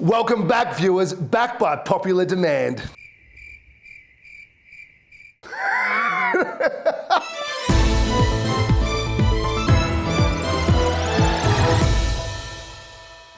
Welcome back, viewers, back by popular demand.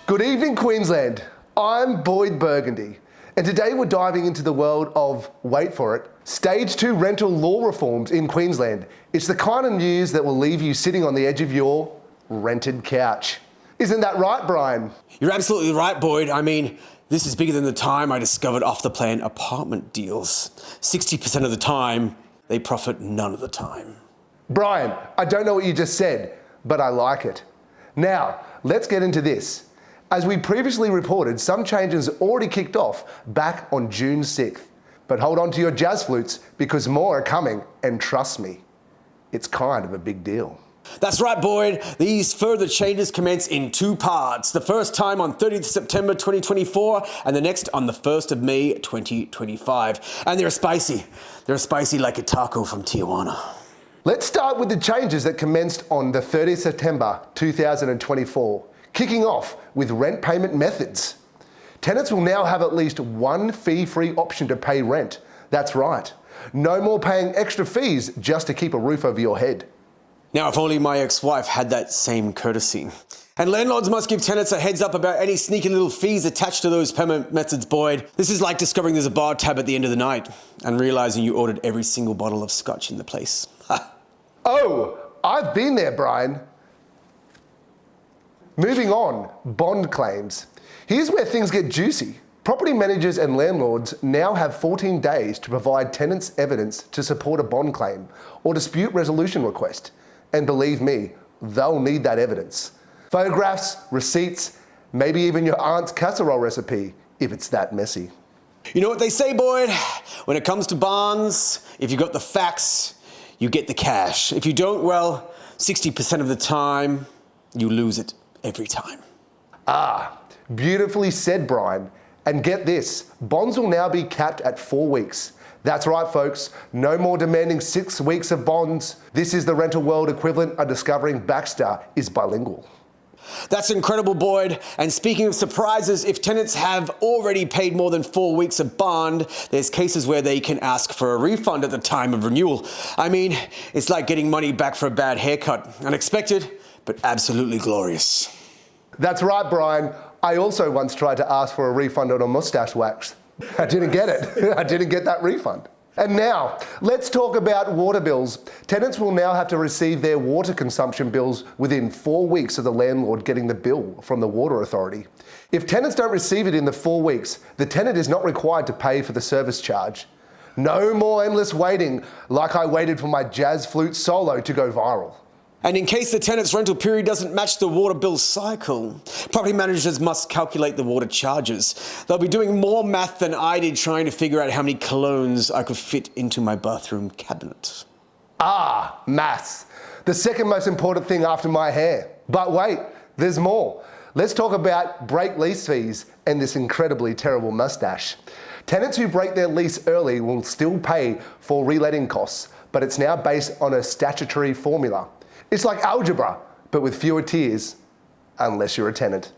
Good evening, Queensland. I'm Boyd Burgundy, and today we're diving into the world of, wait for it, Stage 2 rental law reforms in Queensland. It's the kind of news that will leave you sitting on the edge of your rented couch. Isn't that right, Brian? You're absolutely right, Boyd. I mean, this is bigger than the time I discovered off-the-plan apartment deals. 60% of the time, they profit none of the time. Brian, I don't know what you just said, but I like it. Now, let's get into this. As we previously reported, some changes already kicked off back on June 6th. But hold on to your jazz flutes because more are coming, and trust me, it's kind of a big deal. That's right, Boyd. These further changes commence in two parts. The first time on 30th September 2024 and the next on the 1st of May 2025. And they're spicy. They're spicy like a taco from Tijuana. Let's start with the changes that commenced on the 30th September 2024, kicking off with rent payment methods. Tenants will now have at least one fee-free option to pay rent. That's right. No more paying extra fees just to keep a roof over your head. Now, if only my ex-wife had that same courtesy. And landlords must give tenants a heads up about any sneaky little fees attached to those payment methods, Boyd. This is like discovering there's a bar tab at the end of the night and realizing you ordered every single bottle of scotch in the place. Oh, I've been there, Brian. Moving on, bond claims. Here's where things get juicy. Property managers and landlords now have 14 days to provide tenants evidence to support a bond claim or dispute resolution request. And believe me, they'll need that evidence. Photographs, receipts, maybe even your aunt's casserole recipe, if it's that messy. You know what they say, Boyd? When it comes to bonds, if you got the facts, you get the cash. If you don't, well, 60% of the time, you lose it every time. Ah, beautifully said, Brian. And get this, bonds will now be capped at 4 weeks. That's right, folks. No more demanding 6 weeks of bonds. This is the rental world equivalent of discovering Baxter is bilingual. That's incredible, Boyd. And speaking of surprises, if tenants have already paid more than 4 weeks of bond, there's cases where they can ask for a refund at the time of renewal. I mean, it's like getting money back for a bad haircut. Unexpected, but absolutely glorious. That's right, Brian. I also once tried to ask for a refund on a mustache wax. I didn't get it. I didn't get that refund. And now, let's talk about water bills. Tenants will now have to receive their water consumption bills within 4 weeks of the landlord getting the bill from the water authority. If tenants don't receive it in the 4 weeks, the tenant is not required to pay for the service charge. No more endless waiting like I waited for my jazz flute solo to go viral. And in case the tenant's rental period doesn't match the water bill cycle, property managers must calculate the water charges. They'll be doing more math than I did trying to figure out how many colognes I could fit into my bathroom cabinet. Ah, maths. The second most important thing after my hair. But wait, there's more. Let's talk about break lease fees and this incredibly terrible mustache. Tenants who break their lease early will still pay for reletting costs, but it's now based on a statutory formula. It's like algebra, but with fewer tiers, unless you're a tenant.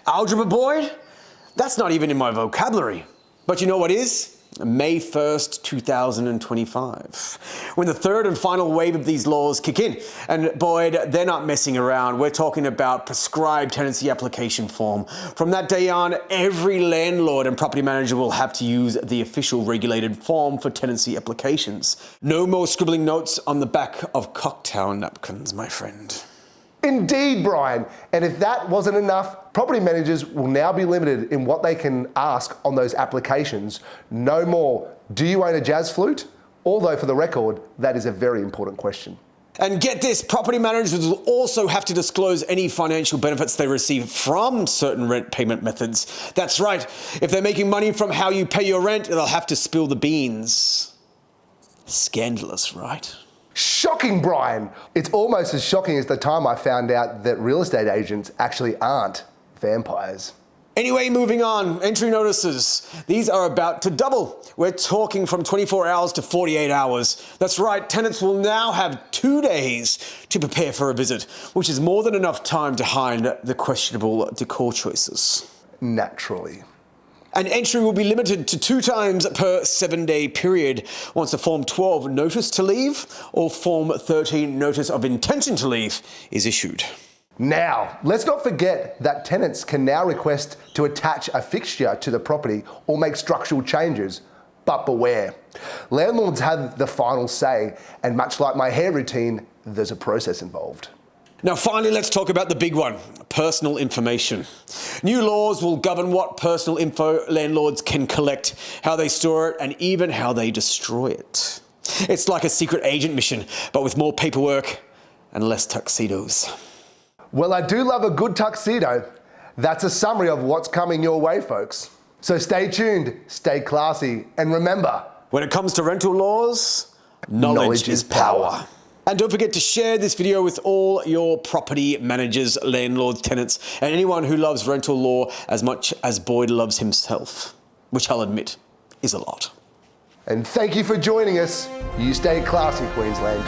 Algebra, Boyd? That's not even in my vocabulary. But you know what is? May 1st, 2025. When the third and final wave of these laws kick in. And Boyd, they're not messing around. We're talking about prescribed tenancy application form. From that day on, every landlord and property manager will have to use the official regulated form for tenancy applications. No more scribbling notes on the back of cocktail napkins, my friend. Indeed, Brian. And if that wasn't enough, property managers will now be limited in what they can ask on those applications. No more, do you own a jazz flute? Although for the record, that is a very important question. And get this, property managers will also have to disclose any financial benefits they receive from certain rent payment methods. That's right, if they're making money from how you pay your rent, they'll have to spill the beans. Scandalous, right? Shocking, Brian. It's almost as shocking as the time I found out that real estate agents actually aren't vampires. Anyway, moving on, entry notices. These are about to double. We're talking from 24 hours to 48 hours. That's right, tenants will now have 2 days to prepare for a visit, which is more than enough time to hide the questionable decor choices. naturally. And entry will be limited to 2 times per 7-day period once a Form 12 notice to leave or Form 13 notice of intention to leave is issued. Now, let's not forget that tenants can now request to attach a fixture to the property or make structural changes. But beware, landlords have the final say, and much like my hair routine, there's a process involved. Now finally, let's talk about the big one, personal information. New laws will govern what personal info landlords can collect, how they store it, and even how they destroy it. It's like a secret agent mission, but with more paperwork and less tuxedos. Well, I do love a good tuxedo. That's a summary of what's coming your way, folks. So stay tuned, stay classy, and remember, when it comes to rental laws, knowledge is power. And don't forget to share this video with all your property managers, landlords, tenants, and anyone who loves rental law as much as Boyd loves himself, which I'll admit is a lot. And thank you for joining us. You stay classy, Queensland.